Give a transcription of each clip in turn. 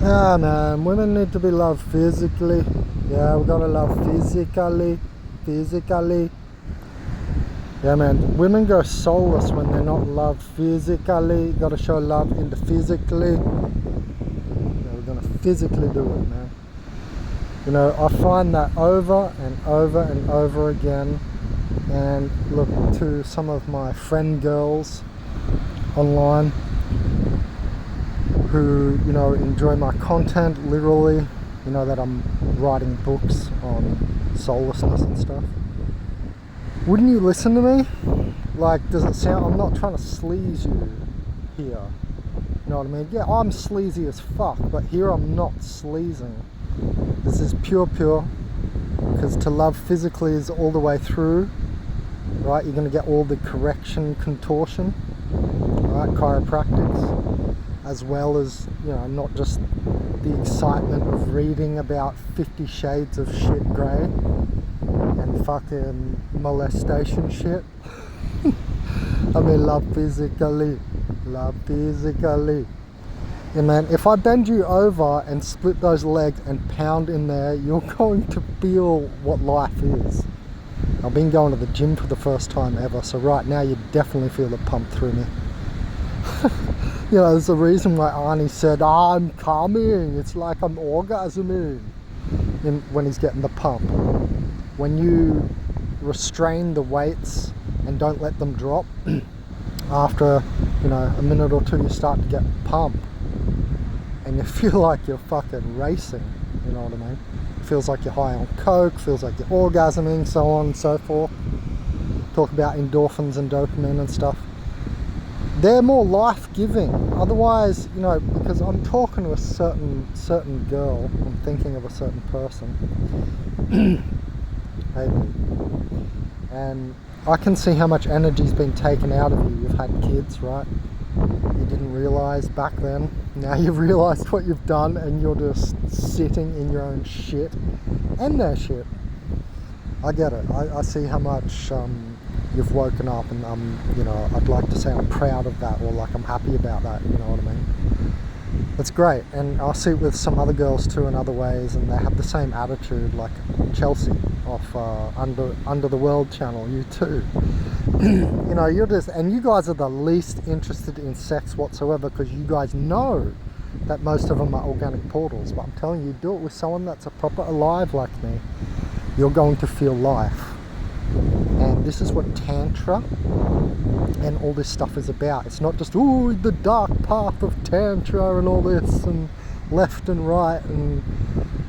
Ah man, women need to be loved physically. Yeah, we gotta love physically. Physically. Yeah man, women go soulless when they're not loved physically. You gotta show love in the physically. Yeah, we're gonna physically do it, man. You know, I find that over and over and over again. And look, to some of my friend girls online who, you know, enjoy my content, literally, you know, that I'm writing books on soullessness and stuff. Wouldn't you listen to me? Like, does it sound, I'm not trying to sleaze you here. You know what I mean? Yeah, I'm sleazy as fuck, but here I'm not sleazing. This is pure, because to love physically is all the way through, right? You're going to get all the correction, contortion, right? Chiropractics, as well as, you know, not just the excitement of reading about 50 shades of shit grey and fucking molestation shit. I mean, love physically. Love physically. Yeah, man, if I bend you over and split those legs and pound in there, you're going to feel what life is. I've been going to the gym for the first time ever, so right now you definitely feel the pump through me. You know, there's a reason why Arnie said, I'm coming, it's like I'm orgasming when he's getting the pump. When you restrain the weights and don't let them drop, after, you know, a minute or two you start to get pump. And you feel like you're fucking racing, you know what I mean? Feels like you're high on coke, feels like you're orgasming, so on and so forth. Talk about endorphins and dopamine and stuff. They're more life-giving. Otherwise, you know, because I'm talking to a certain girl, I'm thinking of a certain person. Maybe. And I can see how much energy's been taken out of you. You've had kids, right? You didn't realise back then. Now you've realised what you've done and you're just sitting in your own shit and their shit. I get it. I see how much you've woken up, and you know, I'd like to say I'm proud of that, or like I'm happy about that, you know what I mean? It's great. And I see it with some other girls too in other ways, and they have the same attitude, like Chelsea off Under the World channel, you too. You know, you're just, and you guys are the least interested in sex whatsoever, because you guys know that most of them are organic portals. But I'm telling you, do it with someone that's a proper alive like me, you're going to feel life. And this is what Tantra and all this stuff is about. It's not just, ooh, the dark path of Tantra and all this, and left and right, and,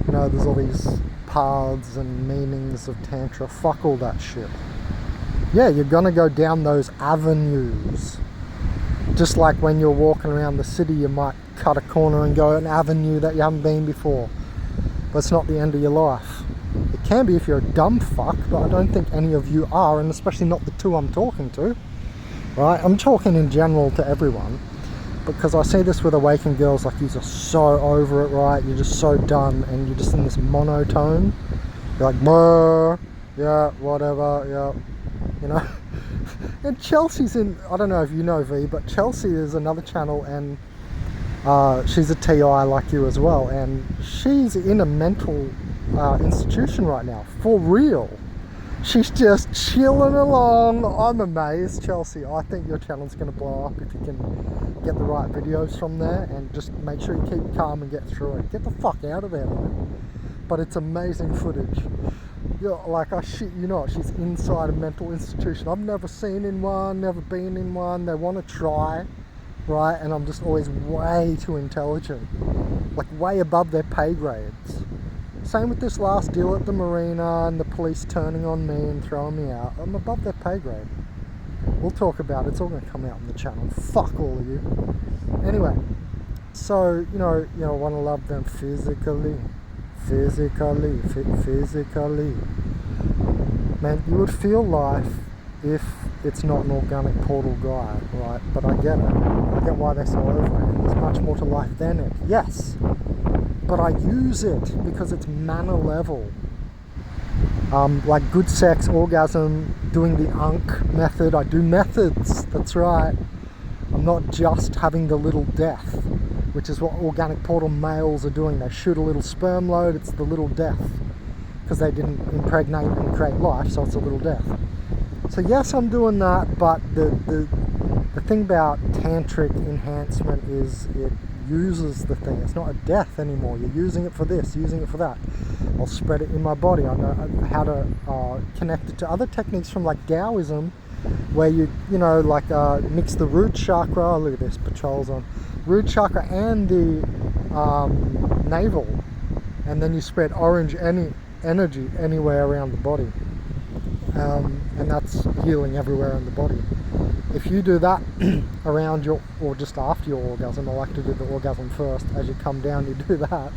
you know, there's all these paths and meanings of Tantra. Fuck all that shit. Yeah, you're gonna go down those avenues. Just like when you're walking around the city, you might cut a corner and go an avenue that you haven't been before. But it's not the end of your life. It can be if you're a dumb fuck, but I don't think any of you are, and especially not the two I'm talking to. Right? I'm talking in general to everyone, because I see this with awakened girls, like, you're just so over it, right? You're just so done, and you're just in this monotone. You're like, brr, yeah, whatever, yeah. You know, and Chelsea's in, I don't know if you know V, but Chelsea is another channel, and she's a TI like you as well, and she's in a mental institution right now, for real. She's just chilling along. I'm amazed, Chelsea. I think your channel's going to blow up if you can get the right videos from there, and just make sure you keep calm and get through it. Get the fuck out of there, though. But it's amazing footage. Yeah, like, I shit you not, she's inside a mental institution. I've never seen in one, never been in one. They want to try, right? And I'm just always way too intelligent, like way above their pay grades. Same with this last deal at the marina, and the police turning on me and throwing me out. I'm above their pay grade. We'll talk about it. It's all going to come out on the channel. Fuck all of you. Anyway, so, you know, I want to love them physically. Physically. Man, you would feel life if it's not an organic portal guy, right? But I get it. I get why they're so over it. There's much more to life than it. Yes. But I use it because it's manner level. Like good sex, orgasm, doing the Ankh method. I do methods, that's right. I'm not just having the little death. which is what organic portal males are doing. They shoot a little sperm load, it's the little death, because they didn't impregnate and create life, so it's a little death. So yes, I'm doing that, but the thing about tantric enhancement is it uses the thing. It's not a death anymore. You're using it for this, using it for that. I'll spread it in my body. I know how to connect it to other techniques from like Taoism, where you know, like mix the root chakra. Look at this, patrol's on. Root chakra and the navel, and then you spread orange energy anywhere around the body, and that's healing everywhere in the body. If you do that around your, or just after your orgasm, I like to do the orgasm first. As you come down, you do that.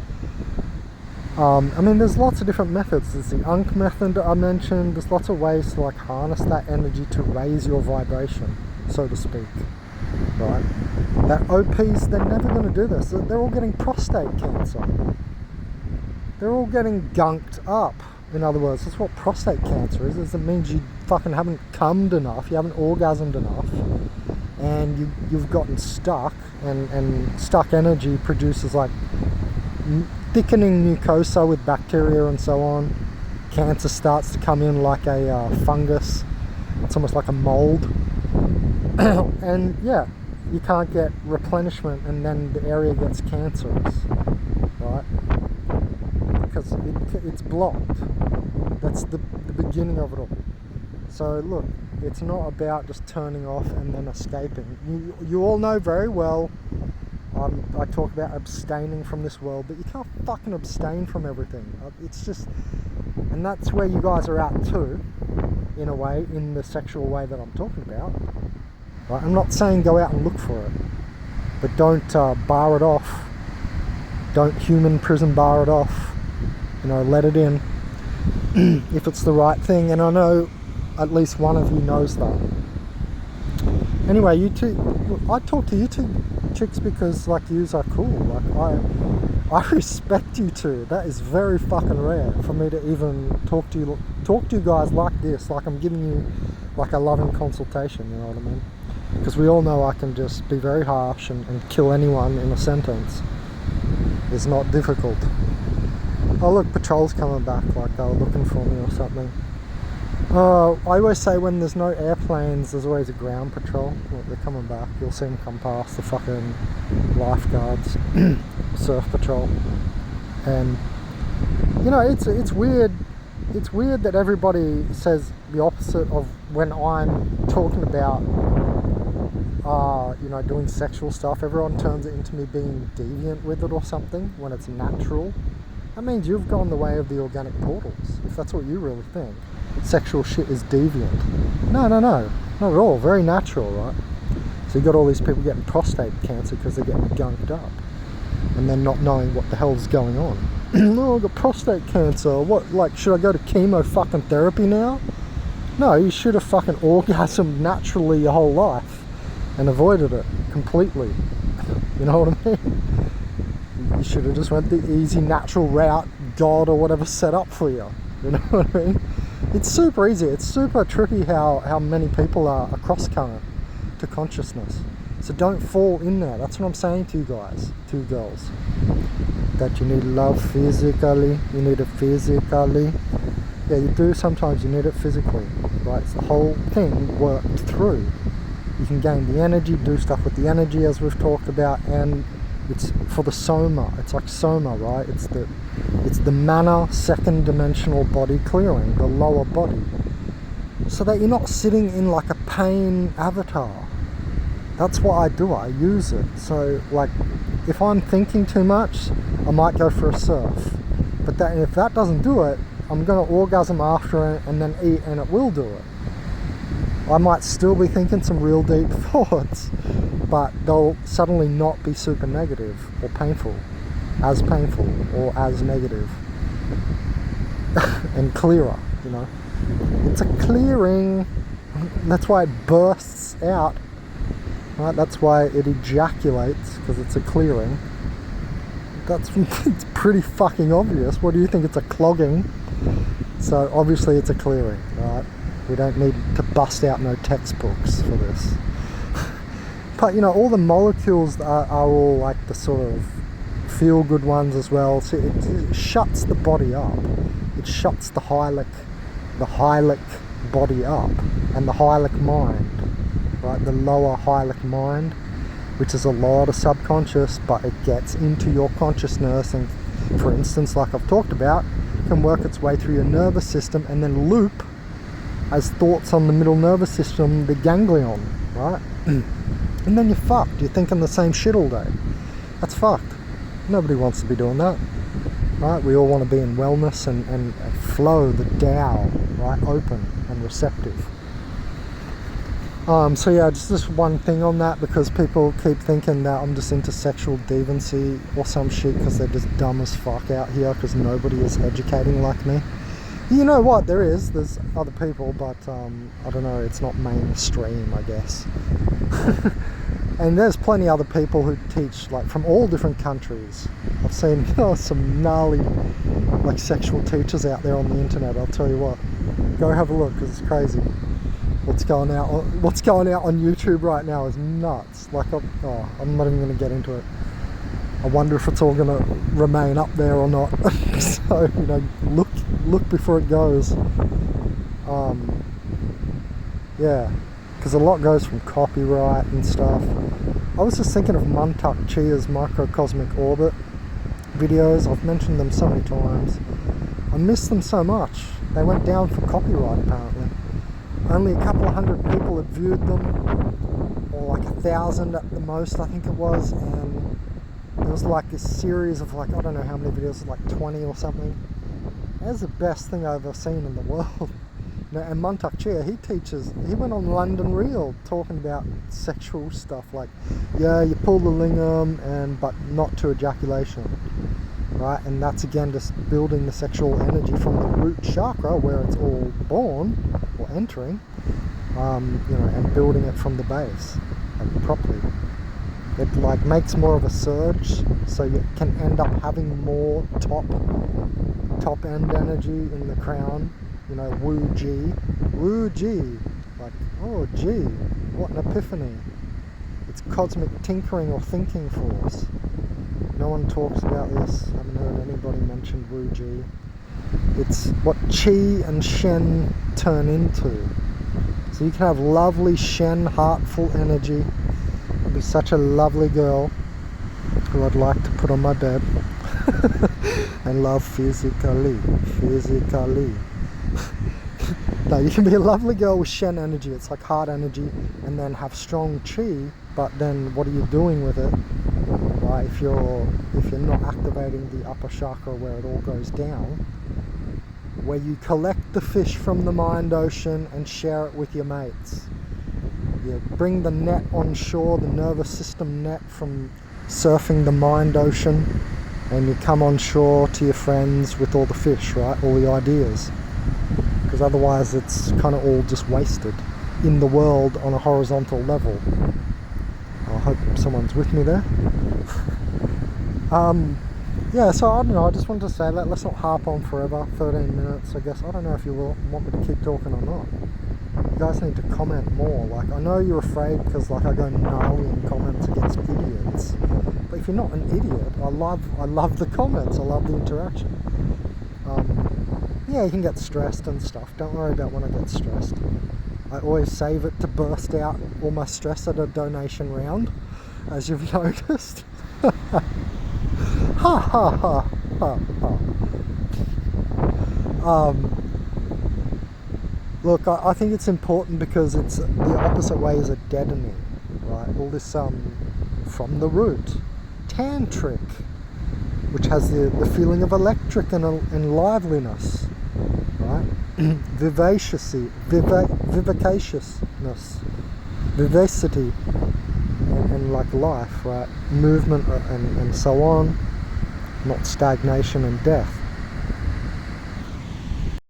I mean, there's lots of different methods. There's the Unk method I mentioned. There's lots of ways to like harness that energy to raise your vibration, so to speak. Right? That OPs, they're never going to do this. They're all getting prostate cancer. They're all getting gunked up. In other words, that's what prostate cancer is. It means you fucking haven't cummed enough, you haven't orgasmed enough, and you've gotten stuck, and stuck energy produces like thickening mucosa with bacteria and so on. Cancer starts to come in like a fungus. It's almost like a mold. And yeah, you can't get replenishment, and then the area gets cancerous, right? Because it's blocked. That's the beginning of it all. So look, it's not about just turning off and then escaping. You all know very well, I talk about abstaining from this world, but you can't fucking abstain from everything. It's just, and that's where you guys are at too, in a way, in the sexual way that I'm talking about. Right? I'm not saying go out and look for it, but don't bar it off. Don't human prison bar it off. You know, let it in if it's the right thing, and I know at least one of you knows that. Anyway, you two, I talk to you two chicks because like yous are cool. Like I respect you two. That is very fucking rare for me to even talk to you guys like this. Like I'm giving you like a loving consultation. You know what I mean? Because we all know I can just be very harsh and kill anyone in a sentence. It's not difficult. Oh look, patrol's coming back, like they were looking for me or something. I always say when there's no airplanes, there's always a ground patrol. Look, they're coming back. You'll see them come past, the fucking lifeguards, surf patrol. And you know, it's weird. It's weird that everybody says the opposite of when I'm talking about you know, doing sexual stuff. Everyone turns it into me being deviant with it or something when it's natural. That means you've gone the way of the organic portals, if that's what you really think. Sexual shit is deviant. No, not at all. Very natural, right? So you got all these people getting prostate cancer because they're getting gunked up, and then not knowing what the hell's going on. Oh, I got prostate cancer. What? Like, should I go to chemo fucking therapy now? No, you should have fucking orgasmed naturally your whole life and avoided it completely. You know what I mean? You should have just went the easy, natural route God or whatever set up for you. You know what I mean? It's super easy. It's super tricky how many people are a cross current to consciousness. So don't fall in there. That's what I'm saying to you guys, to you girls. That you need love physically. You need it physically. Yeah, you do sometimes. You need it physically. Right? It's the whole thing worked through. You can gain the energy, do stuff with the energy as we've talked about, and it's for the soma. It's like soma, right? It's the mana second dimensional body clearing, the lower body, so that you're not sitting in like a pain avatar. That's what I do. I use it. So like, if I'm thinking too much, I might go for a surf. But if that doesn't do it, I'm gonna orgasm after it and then eat, and it will do it. I might still be thinking some real deep thoughts, but they'll suddenly not be super negative or painful or as negative and clearer, you know. It's a clearing. That's why it bursts out, right? That's why it ejaculates, because it's a clearing. It's pretty fucking obvious. What do you think? It's a clogging. So obviously it's a clearing, right? We don't need to bust out no textbooks for this. But all the molecules are all like the sort of feel-good ones as well. So it shuts the body up. It shuts the hylic body up, and the hylic mind, right? The lower hylic mind, which is a lot of subconscious, but it gets into your consciousness, and for instance, like I've talked about, can work its way through your nervous system and then loop as thoughts on the middle nervous system, the ganglion, right? And then you're fucked. You're thinking the same shit all day. That's fucked. Nobody wants to be doing that, right? We all want to be in wellness and flow, the Tao, right? Open and receptive. So yeah, just this one thing on that, because people keep thinking that I'm just into sexual deviancy or some shit because they're just dumb as fuck out here because nobody is educating like me. You know what, there's other people, but I don't know, it's not mainstream, I guess. And there's plenty other people who teach, like, from all different countries. I've seen some gnarly, like, sexual teachers out there on the internet. I'll tell you what, go have a look because it's crazy. What's going out on YouTube right now is nuts. Like, I'm not even going to get into it. I wonder if it's all going to remain up there or not. So, look before it goes. Yeah, because a lot goes from copyright and stuff. I was just thinking of Mantak Chia's Microcosmic Orbit videos. I've mentioned them so many times. I miss them so much. They went down for copyright, apparently. Only a couple of hundred people had viewed them, or like 1,000 at the most, I think it was, and it was like a series of, like, I don't know how many videos, like 20 or something. That's the best thing I've ever seen in the world. And Mantak Chia, he went on London Real talking about sexual stuff, like, yeah, you pull the lingam, but not to ejaculation, right? And that's again just building the sexual energy from the root chakra, where it's all born or entering, and building it from the base, like, properly. It like makes more of a surge, so you can end up having more top end energy in the crown. Wu Ji, like, oh gee, what an epiphany. It's cosmic tinkering or thinking force. No one talks about this. I haven't heard anybody mention Wu Ji. It's what Qi and Shen turn into. So you can have lovely Shen, heartful energy. You'd be such a lovely girl who I'd like to put on my bed and love physically. No, you can be a lovely girl with Shen energy, it's like heart energy, and then have strong Qi, but then what are you doing with it? Right, if you're not activating the upper chakra where it all goes down, where you collect the fish from the mind ocean and share it with your mates. You bring the net on shore, the nervous system net from surfing the mind ocean, and you come on shore to your friends with all the fish, right, all the ideas. Because otherwise it's kind of all just wasted in the world on a horizontal level. I hope someone's with me there. Yeah, so I don't know, I just wanted to say that let's not harp on forever, 13 minutes I guess. I don't know if you want me to keep talking or not. You guys need to comment more. Like, I know you're afraid because, like, I go gnarly in comments against idiots, but if you're not an idiot, I love the comments, I love the interaction. Yeah, you can get stressed and stuff. Don't worry about when I get stressed. I always save it to burst out all my stress at a donation round, as you've noticed. Ha ha ha ha ha. Look, I think it's important because it's the opposite way is a deadening, right? All this from the root, Tantric, which has the feeling of electric and liveliness, right? Vivaciousness, vivacity, and like life, right? Movement and so on, not stagnation and death.